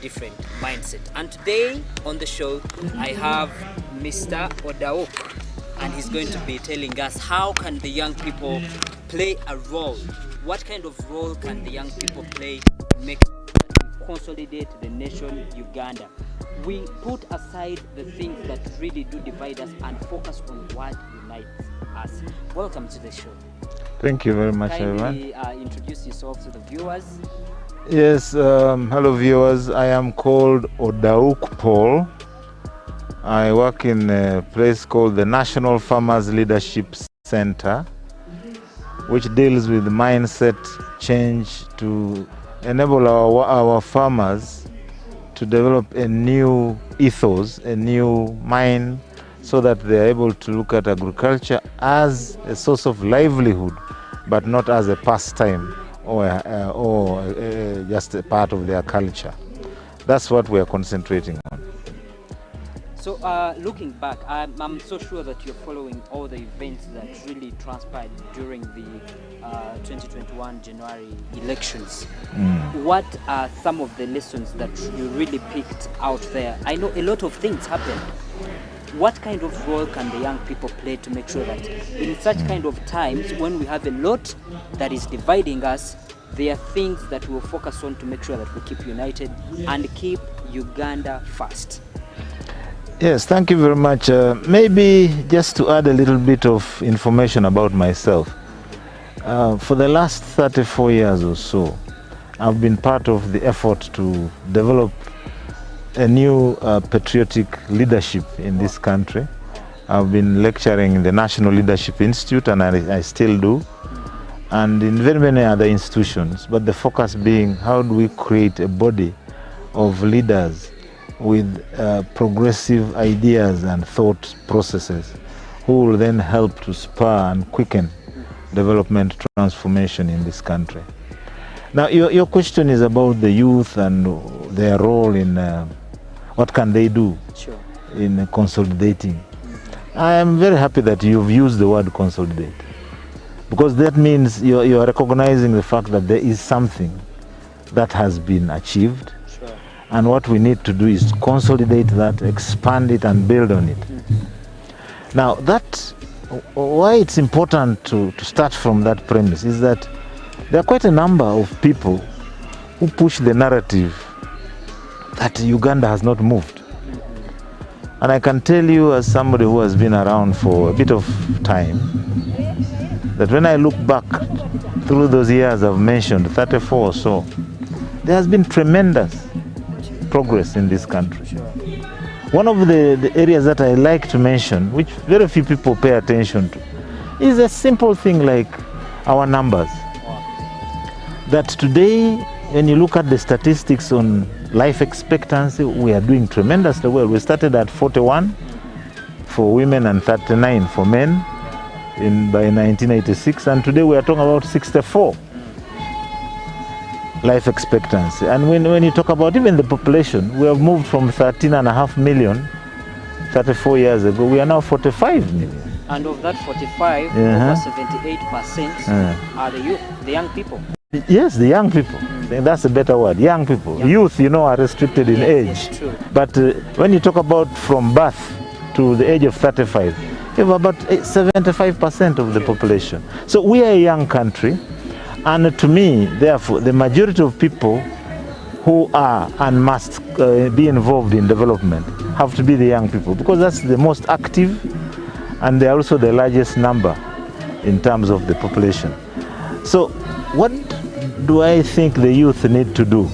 different mindset. And today on the show, I have Mr. Odauk, and he's going to be telling us how can the young people play a role. What kind of role can the young people play to make consolidate the nation Uganda? We put aside the things that really do divide us and focus on what unites us. Welcome to the show. Thank you very much, Kindly everyone. introduce yourself to the viewers. Yes, hello viewers. I am called Odauk Paul. I work in a place called the National Farmers Leadership Center, which deals with mindset change to enable our farmers to develop a new ethos, a new mind, so that they are able to look at agriculture as a source of livelihood, but not as a pastime or just a part of their culture. That's what we are concentrating on. So looking back, I'm so sure that you're following all the events that really transpired during the 2021 January elections. What are some of the lessons that you really picked out there? I know a lot of things happened. What kind of role can the young people play to make sure that in such kind of times when we have a lot that is dividing us, there are things that we'll focus on to make sure that we keep united and keep Uganda first? Yes, thank you very much. Maybe just to add a little bit of information about myself. For the last 34 years or so, I've been part of the effort to develop a new patriotic leadership in this country. I've been lecturing in the National Leadership Institute, and I still do, and in very many other institutions, but the focus being how do we create a body of leaders with progressive ideas and thought processes who will then help to spur and quicken development transformation in this country. Now, your question is about the youth and their role in what can they do in consolidating. I am very happy that you've used the word consolidate, because that means you're recognizing the fact that there is something that has been achieved. And what we need to do is to consolidate that, expand it, and build on it. Now, why it's important to start from that premise is that there are quite a number of people who push the narrative that Uganda has not moved. And I can tell you, as somebody who has been around for a bit of time, that when I look back through those years I've mentioned, 34 or so, there has been tremendous progress in this country. One of the areas that I like to mention, which very few people pay attention to, is a simple thing like our numbers. That today, when you look at the statistics on life expectancy, we are doing tremendously well. We started at 41 for women and 39 for men by 1986, and today we are talking about 64 life expectancy. And when you talk about even the population, we have moved from 13.5 million 34 years ago. We are now 45 million. And of that 45, over 78% are the youth, the young people. Yes, the young people. That's a better word. Young people. Youth, are restricted in age. Yes, true. But when you talk about from birth to the age of 35, you have about 75% of the population. So we are a young country. And to me, therefore, the majority of people who are and must be involved in development have to be the young people, because that's the most active and they're also the largest number in terms of the population. So what do I think the youth need to do?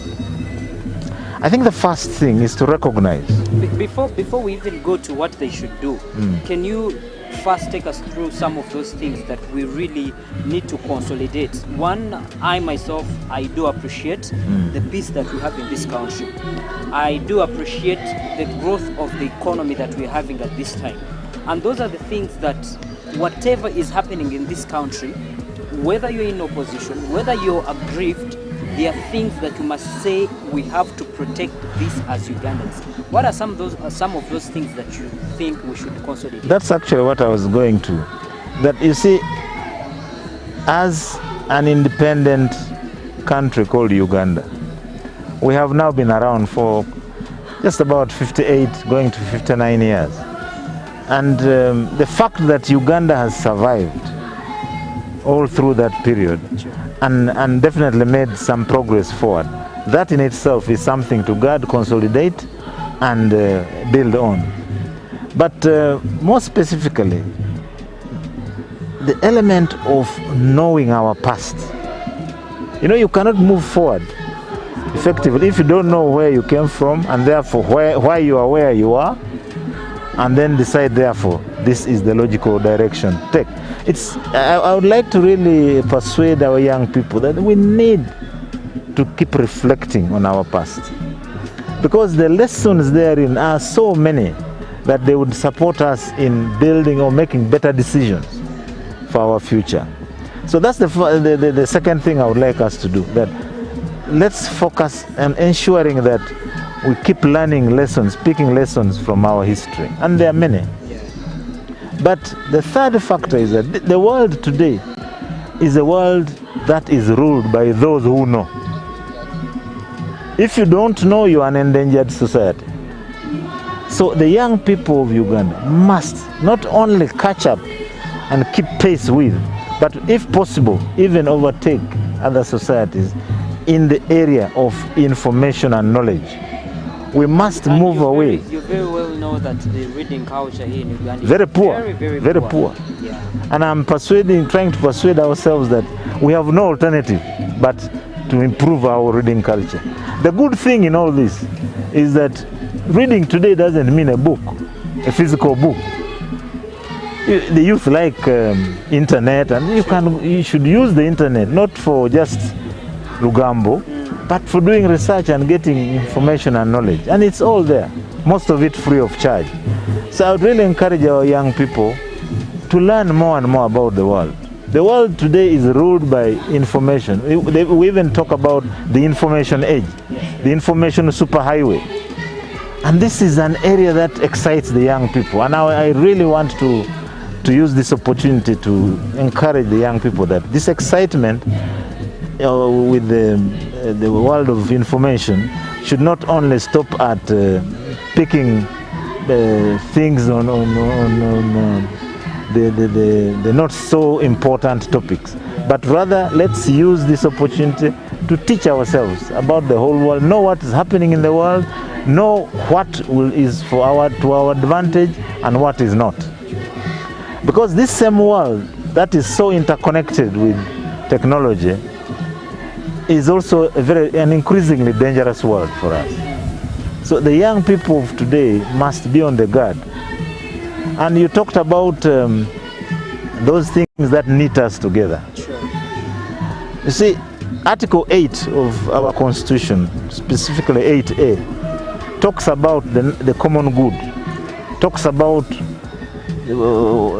I think the first thing is to recognize. Before we even go to what they should do, can you first take us through some of those things that we really need to consolidate? One, I myself, I do appreciate the peace that we have in this country. I do appreciate the growth of the economy that we're having at this time. And those are the things that whatever is happening in this country, whether you're in opposition, whether you're aggrieved, there are things that you must say we have to protect this as Ugandans. What are some of those things that you think we should consolidate? That's actually what I was going to. That you see, as an independent country called Uganda, We have now been around for just about 58, going to 59 years. And the fact that Uganda has survived all through that period and definitely made some progress forward, that in itself is something to guard, consolidate, and build on. But more specifically, the element of knowing our past. You know, you cannot move forward effectively if you don't know where you came from, and therefore why you are where you are, and then decide therefore this is the logical direction to take. I would like to really persuade our young people that we need to keep reflecting on our past, because the lessons therein are so many that they would support us in building or making better decisions for our future. So that's the second thing I would like us to do, that let's focus on ensuring that we keep learning lessons, picking lessons from our history, and there are many. But the third factor is that the world today is a world that is ruled by those who know. If you don't know, you are an endangered society. So the young people of Uganda must not only catch up and keep pace with, but if possible, even overtake other societies in the area of information and knowledge. We must move away. You very well know that the reading culture here in Uganda is very poor, very poor. Yeah. And I'm trying to persuade ourselves that we have no alternative but to improve our reading culture. The good thing in all this is that reading today doesn't mean a book, a physical book. The youth like internet, and you should use the internet not for just Lugambo, but for doing research and getting information and knowledge. And it's all there, most of it free of charge. So I would really encourage our young people to learn more and more about the world. The world today is ruled by information. We even talk about the information age, the information superhighway. And this is an area that excites the young people. And I really want to use this opportunity to encourage the young people that this excitement with the world of information should not only stop at picking things on the not so important topics, but rather let's use this opportunity to teach ourselves about the whole world, know what is happening in the world, know what is to our advantage and what is not. Because this same world that is so interconnected with technology is also an increasingly dangerous world for us. So the young people of today must be on the guard. And you talked about those things that knit us together. Sure. You see, Article 8 of our Constitution, specifically 8A, talks about the common good, talks about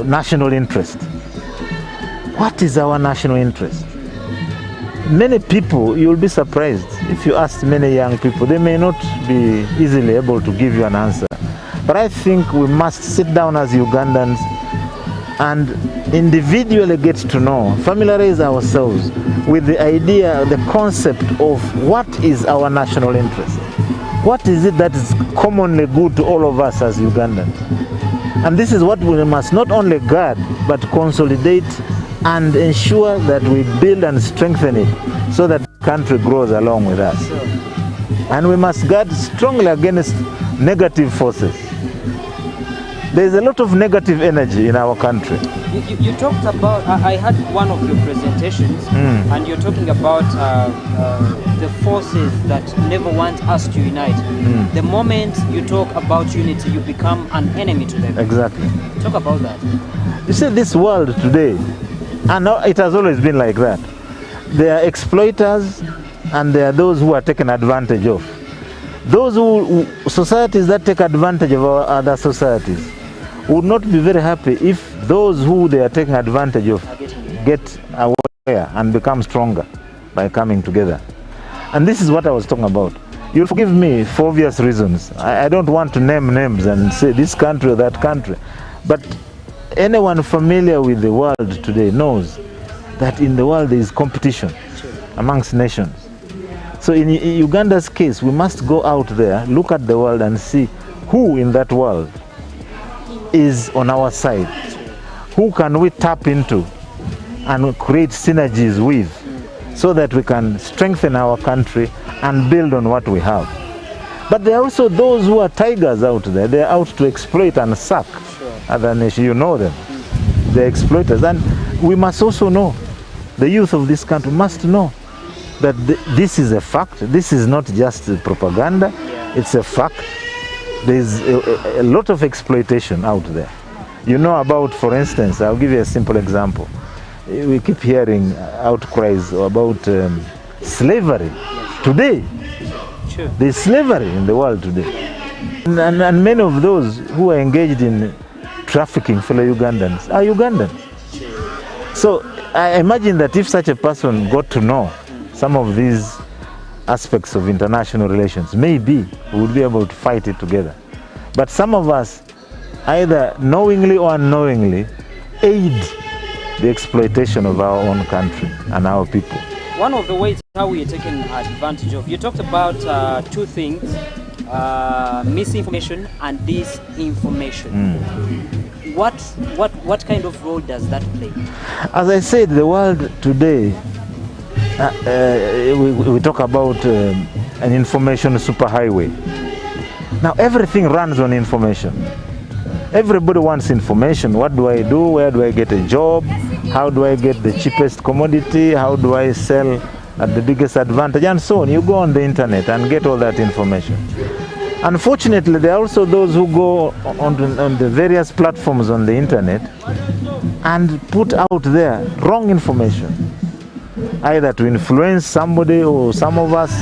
national interest. What is our national interest? Many people, you'll be surprised if you ask many young people, they may not be easily able to give you an answer. But I think we must sit down as Ugandans and individually get to know, familiarize ourselves with the idea, the concept of what is our national interest. What is it that is commonly good to all of us as Ugandans? And this is what we must not only guard, but consolidate and ensure that we build and strengthen it so that the country grows along with us. And we must guard strongly against negative forces. There is a lot of negative energy in our country. You talked about, I had one of your presentations, and you're talking about the forces that never want us to unite. The moment you talk about unity, you become an enemy to them. Exactly. Talk about that. You see, this world today, and it has always been like that, there are exploiters and there are those who are taken advantage of. Societies that take advantage of our other societies would not be very happy if those who they are taking advantage of get aware and become stronger by coming together. And this is what I was talking about. You'll forgive me for obvious reasons. I don't want to name names and say this country or that country. But anyone familiar with the world today knows that in the world there is competition amongst nations. So in Uganda's case, we must go out there, look at the world and see who in that world is on our side. Who can we tap into and create synergies with so that we can strengthen our country and build on what we have. But there are also those who are tigers out there. They're out to exploit and suck other nations. You know them. They're exploiters. And we must also know, the youth of this country must know that this is a fact. This is not just propaganda. It's a fact. There's a lot of exploitation out there. You know about, for instance, I'll give you a simple example. We keep hearing outcries about slavery. Today, there's slavery in the world today. And many of those who are engaged in trafficking fellow Ugandans are Ugandans. So I imagine that if such a person got to know some of these aspects of international relations, maybe we would be able to fight it together. But some of us, either knowingly or unknowingly, aid the exploitation of our own country and our people. One of the ways how we are taking advantage of, you talked about two things, misinformation and disinformation. What kind of role does that play? As I said, the world today, we talk about an information superhighway. Now everything runs on information. Everybody wants information. What do I do? Where do I get a job? How do I get the cheapest commodity? How do I sell at the biggest advantage? And so on. You go on the internet and get all that information. Unfortunately, there are also those who go on the various platforms on the internet and put out there wrong information, either to influence somebody or some of us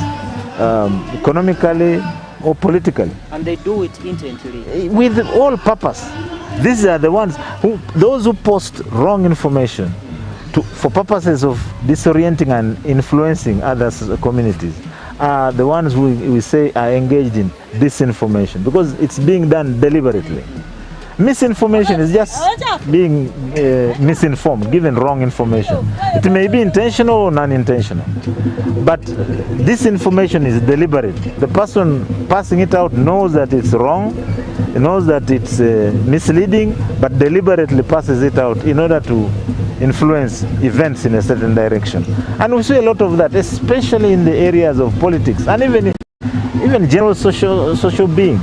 economically or politically. And they do it intently. With all purpose. These are the ones those who post wrong information for purposes of disorienting and influencing other communities are the ones we say are engaged in disinformation, because it's being done deliberately. Misinformation is just being misinformed, given wrong information. It may be intentional or non-intentional, but disinformation is deliberate. The person passing it out knows that it's wrong, knows that it's misleading, but deliberately passes it out in order to influence events in a certain direction. And we see a lot of that, especially in the areas of politics and even general social being.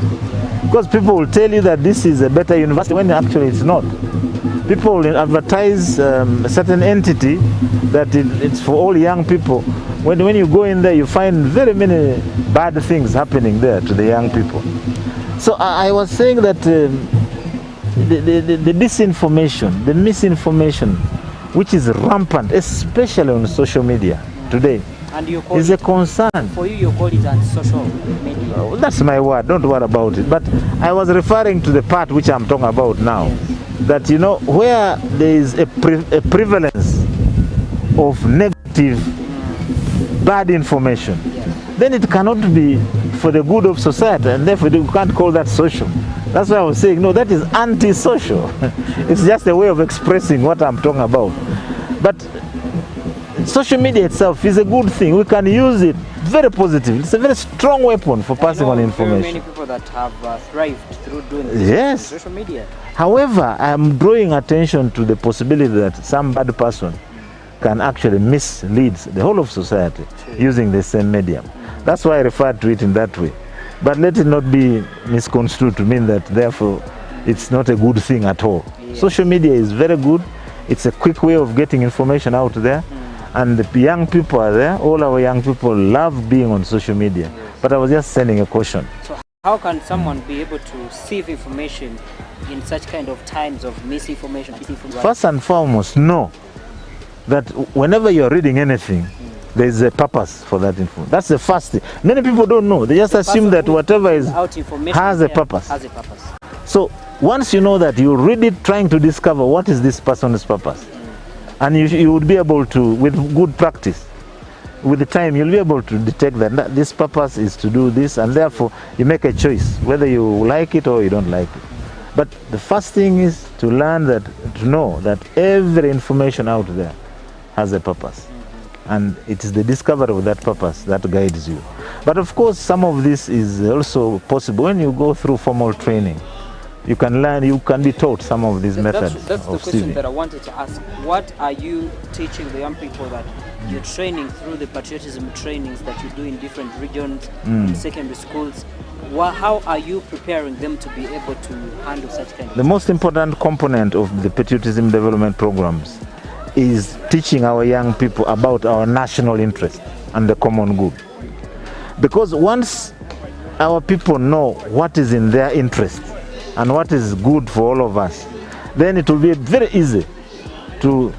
Because people will tell you that this is a better university when actually it's not. People will advertise a certain entity that it's for all young people. When you go in there, you find very many bad things happening there to the young people. So I was saying that the disinformation, the misinformation, which is rampant, especially on social media today, and you call is a concern. For you call it on social media. That's my word, don't worry about it. But I was referring to the part which I'm talking about now. That, you know, where there is a prevalence of negative, bad information, then it cannot be for the good of society, and therefore you can't call that social. That's why I was saying, no, that is anti-social. It's just a way of expressing what I'm talking about. But social media itself is a good thing. We can use it very positively. It's a very strong weapon for passing on information. There are many people that have thrived through doing this yes. on social media. However, I am drawing attention to the possibility that some bad person can actually mislead the whole of society using the same medium. That's why I referred to it in that way. But let it not be misconstrued to mean that therefore it's not a good thing at all. Yeah. Social media is very good. It's a quick way of getting information out there. And the young people are there. All our young people love being on social media. But I was just sending a caution. So how can someone be able to sieve information in such kind of times of misinformation? First and foremost, know that whenever you're reading anything, there is a purpose for that info. That's the first thing. Many people don't know. They just assume that whatever is has a purpose. So once you know that, you read it trying to discover what is this person's purpose. And you would be able to, with good practice, with the time, you'll be able to detect that this purpose is to do this, and therefore you make a choice, whether you like it or you don't like it. But the first thing is to learn that, to know that every information out there has a purpose. And it is the discovery of that purpose that guides you. But of course, some of this is also possible when you go through formal training. You can learn, you can be taught some of these methods. That's the of question civic. that I wanted to ask. What are you teaching the young people that you're training through the patriotism trainings that you do in different regions, in secondary schools? How are you preparing them to be able to handle such kind of The most important component of the patriotism development programs is teaching our young people about our national interest and the common good. Because once our people know what is in their interest and what is good for all of us, then it will be very easy to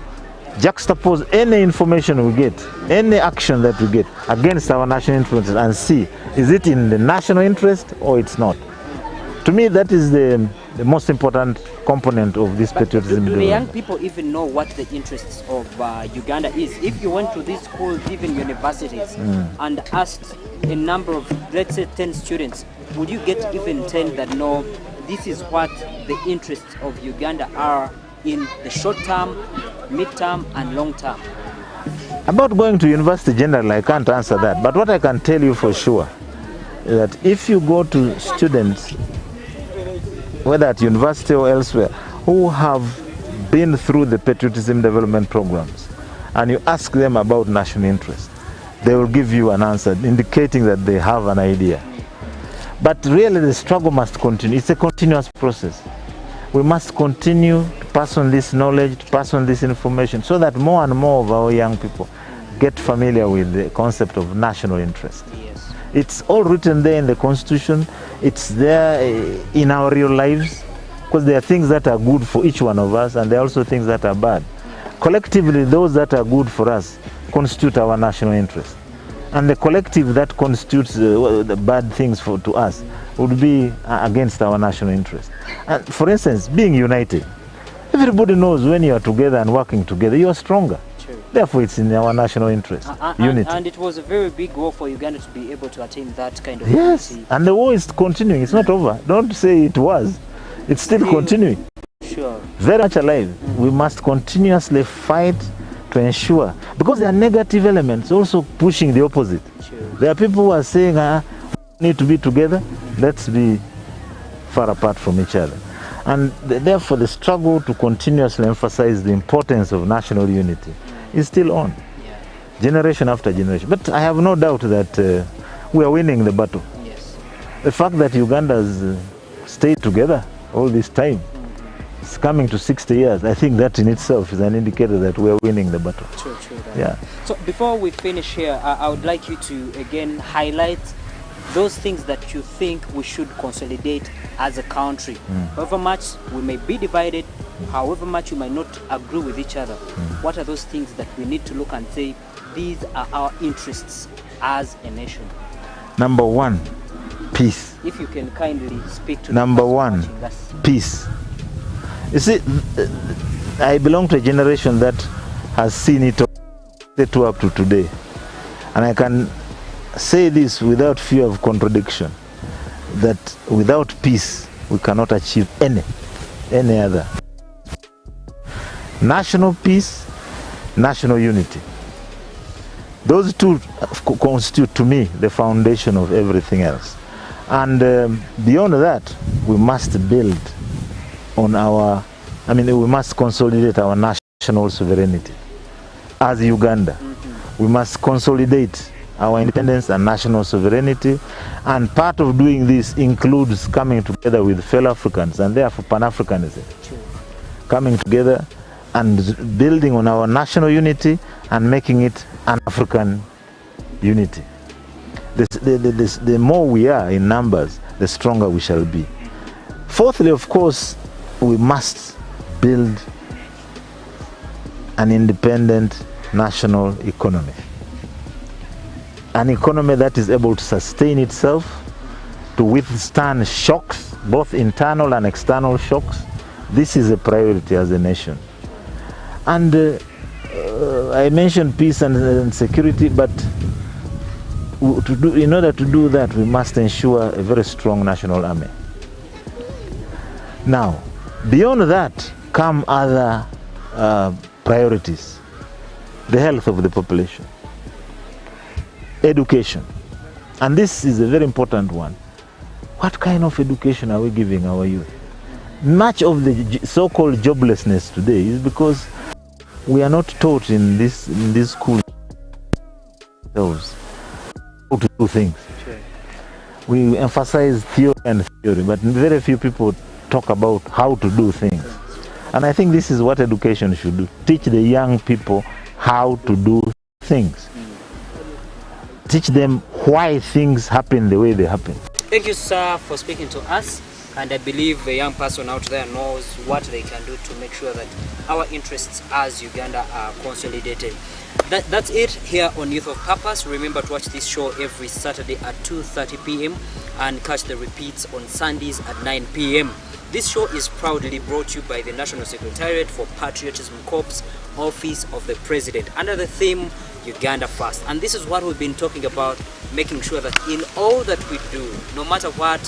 juxtapose any information we get, any action that we get against our national interest and see, is it in the national interest or it's not? To me, that is the most important component of this patriotism. Do the young people even know what the interests of Uganda is? If you went to these schools, even universities, and asked a number of, let's say, 10 students, would you get even 10 that know this is what the interests of Uganda are in the short term, mid-term, and long term? About going to university generally, I can't answer that. But what I can tell you for sure is that if you go to students, whether at university or elsewhere, who have been through the patriotism development programs, and you ask them about national interest, they will give you an answer indicating that they have an idea. But really the struggle must continue. It's a continuous process. We must continue to pass on this knowledge, to pass on this information, so that more and more of our young people get familiar with the concept of national interest. Yes. It's all written there in the Constitution. It's there in our real lives, because there are things that are good for each one of us, and there are also things that are bad. Collectively, those that are good for us constitute our national interest. And the collective that constitutes the bad things to us would be against our national interest. And for instance, being united. Everybody knows when you are together and working together, you are stronger. True. Therefore, it's in our national interest, unity. And it was a very big goal for Uganda to be able to attain that kind of Yes, unity. and the war is continuing. It's not over. Don't say it was. It's still continuing. Sure. Very much alive. We must continuously fight to ensure, because there are negative elements also pushing the opposite. Sure. There are people who are saying, we need to be together, let's be far apart from each other. And therefore the struggle to continuously emphasize the importance of national unity is still on, Yeah. generation after generation. But I have no doubt that we are winning the battle. Yes. The fact that Uganda has stayed together all this time, it's coming to 60 years, I think that in itself is an indicator that we are winning the battle. True. Yeah. So before we finish here, I would like you to again highlight those things that you think we should consolidate as a country. However much we may be divided, however much we might not agree with each other, what are those things that we need to look and say, these are our interests as a nation? Number one, peace. If you can kindly speak to Number the person one, watching us. peace. You see, I belong to a generation that has seen it all up to today. And I can say this without fear of contradiction, that without peace, we cannot achieve any other. National peace, national unity. Those two constitute, to me, the foundation of everything else. And beyond that, we must build on we must consolidate our national sovereignty. As Uganda, we must consolidate our independence and national sovereignty, and part of doing this includes coming together with fellow Africans, and therefore Pan-Africanism. Coming together and building on our national unity and making it an African unity. The more we are in numbers, the stronger we shall be. Fourthly, of course, we must build an independent national economy. An economy that is able to sustain itself, to withstand shocks, both internal and external shocks. This is a priority as a nation. And I mentioned peace and security, but in order to do that, we must ensure a very strong national army. Now, beyond that come other priorities. The health of the population. education. And this is a very important one. What kind of education are we giving our youth? Much of the so-called joblessness today is because we are not taught in this school how to do things. Sure. We emphasize theory, but very few people talk about how to do things. And I think this is what education should do. Teach the young people how to do things. Teach them why things happen the way they happen. Thank you, sir, for speaking to us. And I believe a young person out there knows what they can do to make sure that our interests as Uganda are consolidated. That's it here on Youth of Purpose. Remember to watch this show every Saturday at 2:30 p.m. and catch the repeats on Sundays at 9 p.m. This show is proudly brought to you by the National Secretariat for Patriotism Corps, Office of the President, under the theme Uganda First. And this is what we've been talking about, making sure that in all that we do, no matter what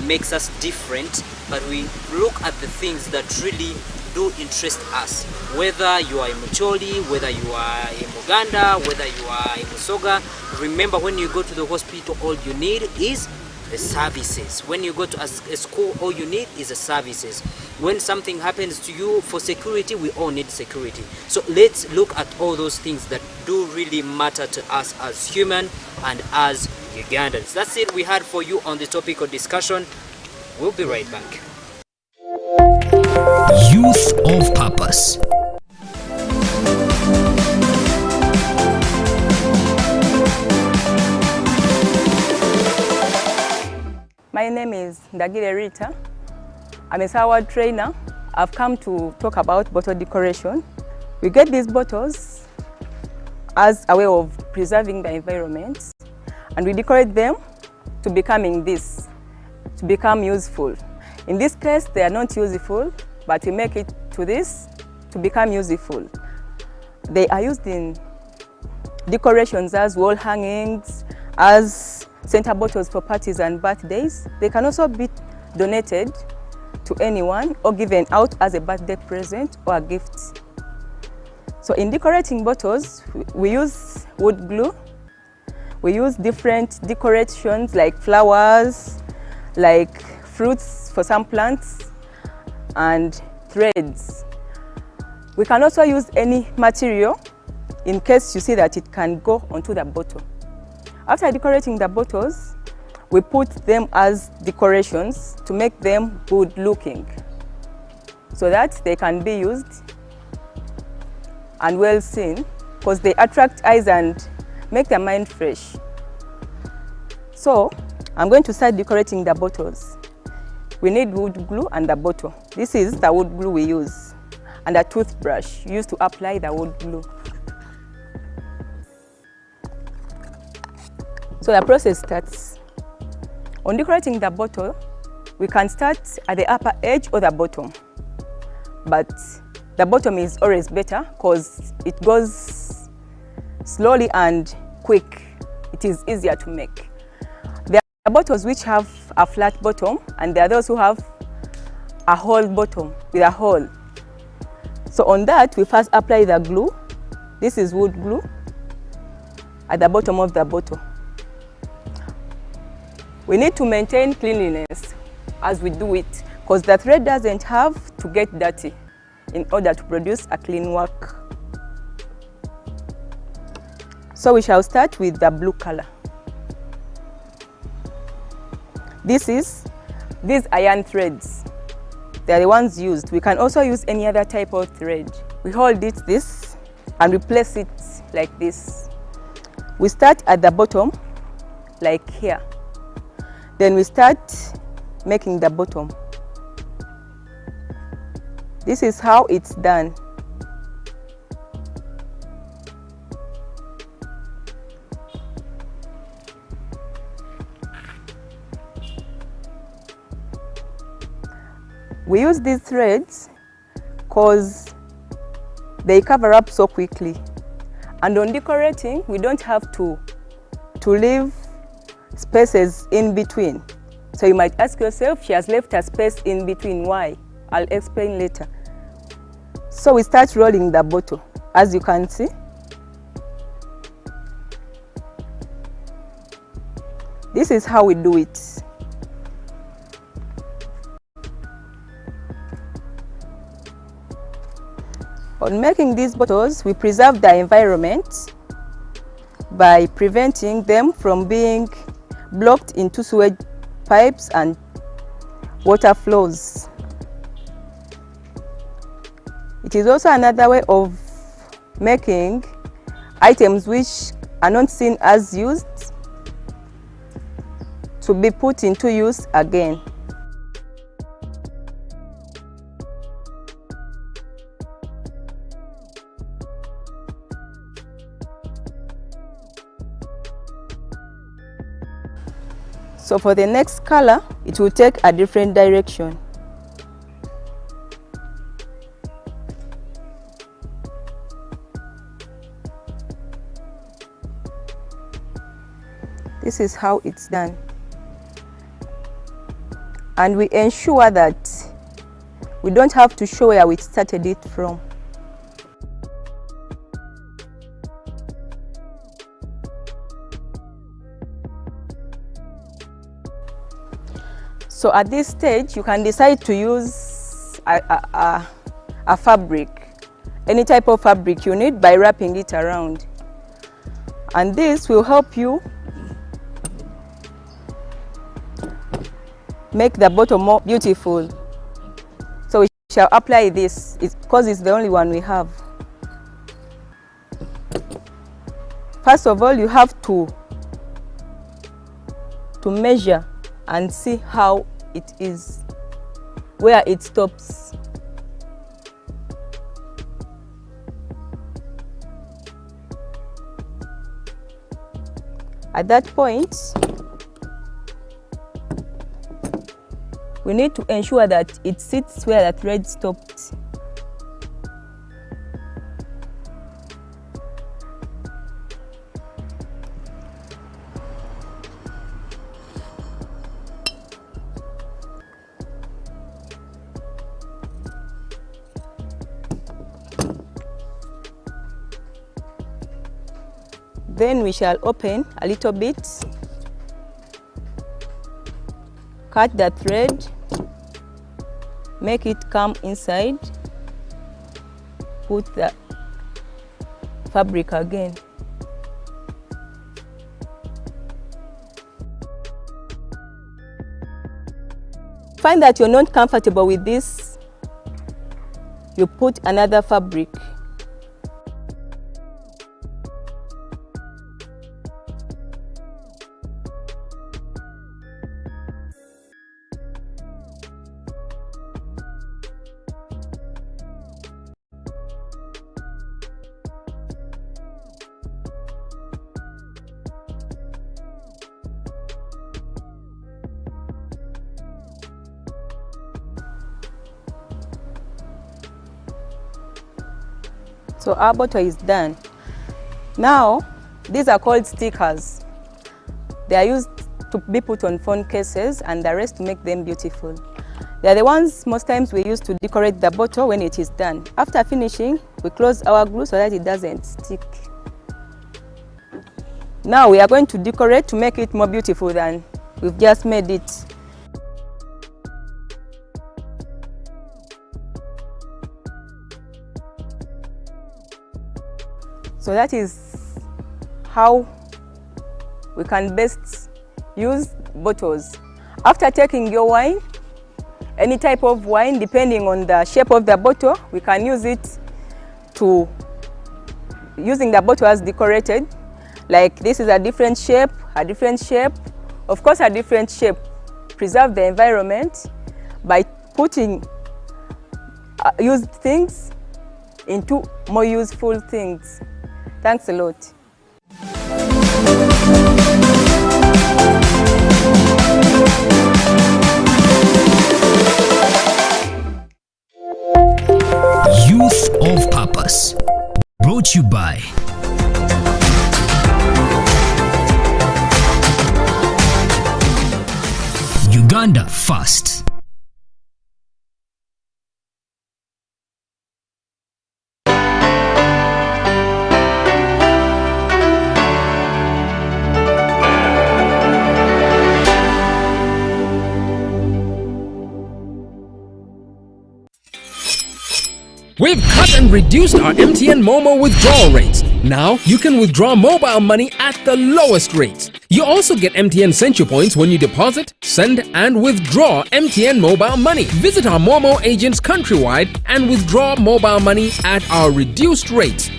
makes us different, but we look at the things that really do interest us. Whether you are in Mucholi, whether you are in Muganda, whether you are in Musoga, remember when you go to the hospital, all you need is the services. When you go to a school, all you need is the services. When something happens to you for security, we all need security. So let's look at all those things that do really matter to us as human and as Ugandans. That's it we had for you on the topic of discussion. We'll be right back. Youth of Purpose. My name is Ndagire Rita. I'm a SAWA trainer. I've come to talk about bottle decoration. We get these bottles as a way of preserving the environment, and we decorate them to become useful. In this case, they are not useful, but we make it to this to become useful. They are used in decorations as wall hangings, as center bottles for parties and birthdays. They can also be donated to anyone or given out as a birthday present or a gift. So in decorating bottles, we use wood glue. We use different decorations like flowers, like fruits for some plants, and threads. We can also use any material in case you see that it can go onto the bottle. After decorating the bottles, we put them as decorations to make them good looking so that they can be used and well seen, because they attract eyes and make the mind fresh. So I'm going to start decorating the bottles. We need wood glue and a bottle. This is the wood glue we use, and a toothbrush used to apply the wood glue. So the process starts. On decorating the bottle, we can start at the upper edge or the bottom, but the bottom is always better because it goes slowly and quick. It is easier to make. There are bottles which have a flat bottom, and there are those who have a hole bottom with a hole. So on that, we first apply the glue. This is wood glue at the bottom of the bottle. We need to maintain cleanliness as we do it, because the thread doesn't have to get dirty in order to produce a clean work. So we shall start with the blue color. These iron threads. They are the ones used. We can also use any other type of thread. We hold this and we place it like this. We start at the bottom, like here. Then we start making the bottom. This is how it's done. We use these threads because they cover up so quickly. And on decorating, we don't have to leave spaces in between. So you might ask yourself, she has left a space in between. Why? I'll explain later. So we start rolling the bottle, as you can see. This is how we do it. On making these bottles, we preserve the environment by preventing them from being blocked into sewage pipes and water flows. It is also another way of making items which are not seen as used to be put into use again. So for the next color, it will take a different direction. This is how it's done. And we ensure that we don't have to show where we started it from. So at this stage, you can decide to use a fabric, any type of fabric you need, by wrapping it around. And this will help you make the bottle more beautiful. So we shall apply this because it's the only one we have. First of all, you have to measure and see how it is, where it stops. At that point, we need to ensure that it sits where the thread stopped. Then we shall open a little bit, cut the thread, make it come inside, put the fabric again. Find that you're not comfortable with this, you put another fabric. So our bottle is done. Now, these are called stickers. They are used to be put on phone cases and the rest to make them beautiful. They are the ones most times we use to decorate the bottle when it is done. After finishing, we close our glue so that it doesn't stick. Now we are going to decorate to make it more beautiful than we've just made it. So that is how we can best use bottles. After taking your wine, any type of wine, depending on the shape of the bottle, we can use it to, using the bottle as decorated. Like this is a different shape, of course a different shape. Preserve the environment by putting used things into more useful things. Thanks a lot. Youth of Purpose. Brought to you by Uganda First. We've cut and reduced our MTN Momo withdrawal rates. Now you can withdraw mobile money at the lowest rates. You also get MTN Senchu points when you deposit, send and withdraw MTN mobile money. Visit our Momo agents countrywide and withdraw mobile money at our reduced rates.